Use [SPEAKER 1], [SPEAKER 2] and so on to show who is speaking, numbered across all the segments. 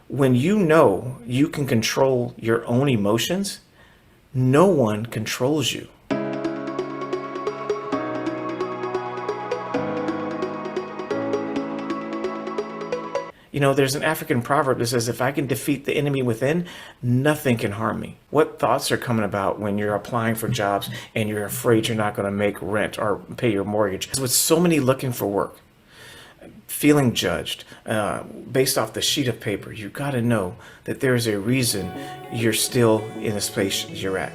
[SPEAKER 1] When you know you can control your own emotions, no one controls you. You know, there's an African proverb that says, if I can defeat the enemy within, nothing can harm me. What thoughts are coming about when you're applying for jobs and you're afraid you're not going to make rent or pay your mortgage? With so many looking for work, feeling judged based off the sheet of paper, you got to know that there's a reason you're still in the space you're at.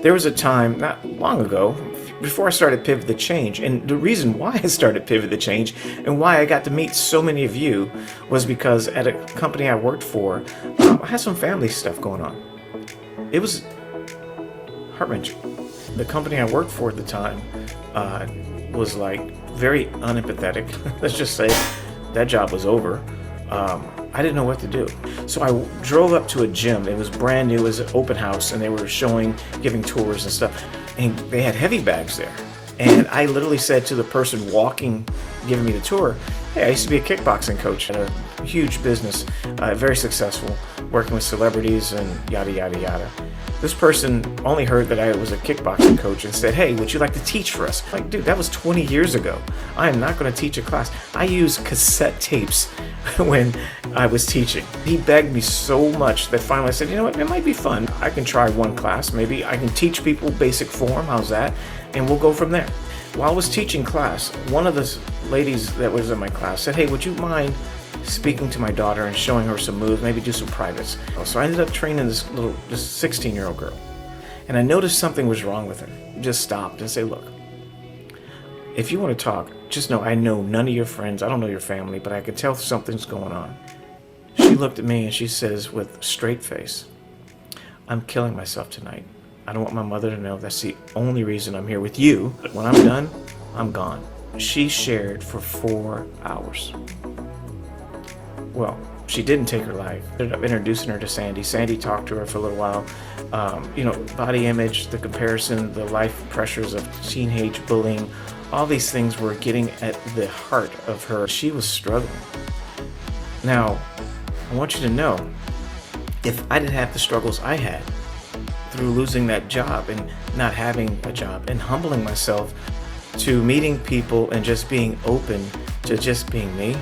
[SPEAKER 1] There was a time not long ago before I started Pivot the Change, and the reason why I started Pivot the Change and why I got to meet so many of you was because at a company I worked for, I had some family stuff going on. It was heart-wrenching. The company I worked for at the time was like very unempathetic. Let's just say that job was over. I didn't know what to do. So I drove up to a gym. It was brand new. It was an open house, and they were giving tours and stuff. And they had heavy bags there. And I literally said to the person giving me the tour, hey, I used to be a kickboxing coach at a huge business, very successful, working with celebrities and yada, yada, yada. This person only heard that I was a kickboxing coach and said, hey, would you like to teach for us? I'm like, dude, that was 20 years ago. I am not going to teach a class. I used cassette tapes when I was teaching. He begged me so much that finally I said, you know what, it might be fun. I can try one class. Maybe I can teach people basic form. How's that? And we'll go from there. While I was teaching class, one of the ladies that was in my class said, hey, would you mind speaking to my daughter and showing her some moves, maybe do some privates? So I ended up training this 16-year-old girl. And I noticed something was wrong with her. Just stopped and said, look, if you want to talk, just know I know none of your friends. I don't know your family, but I can tell something's going on. She looked at me and she says with a straight face, I'm killing myself tonight. I don't want my mother to know. That's the only reason I'm here with you. When I'm done, I'm gone. She shared for 4 hours. Well, she didn't take her life. I ended up introducing her to Sandy. Sandy talked to her for a little while. Body image, the comparison, the life pressures of teenage bullying, all these things were getting at the heart of her. She was struggling. Now, I want you to know, if I didn't have the struggles I had through losing that job and not having a job and humbling myself to meeting people and just being open to just being me,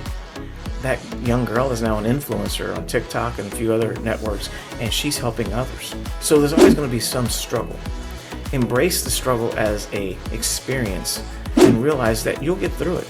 [SPEAKER 1] that young girl is now an influencer on TikTok and a few other networks, and she's helping others. So there's always going to be some struggle. Embrace the struggle as an experience and realize that you'll get through it.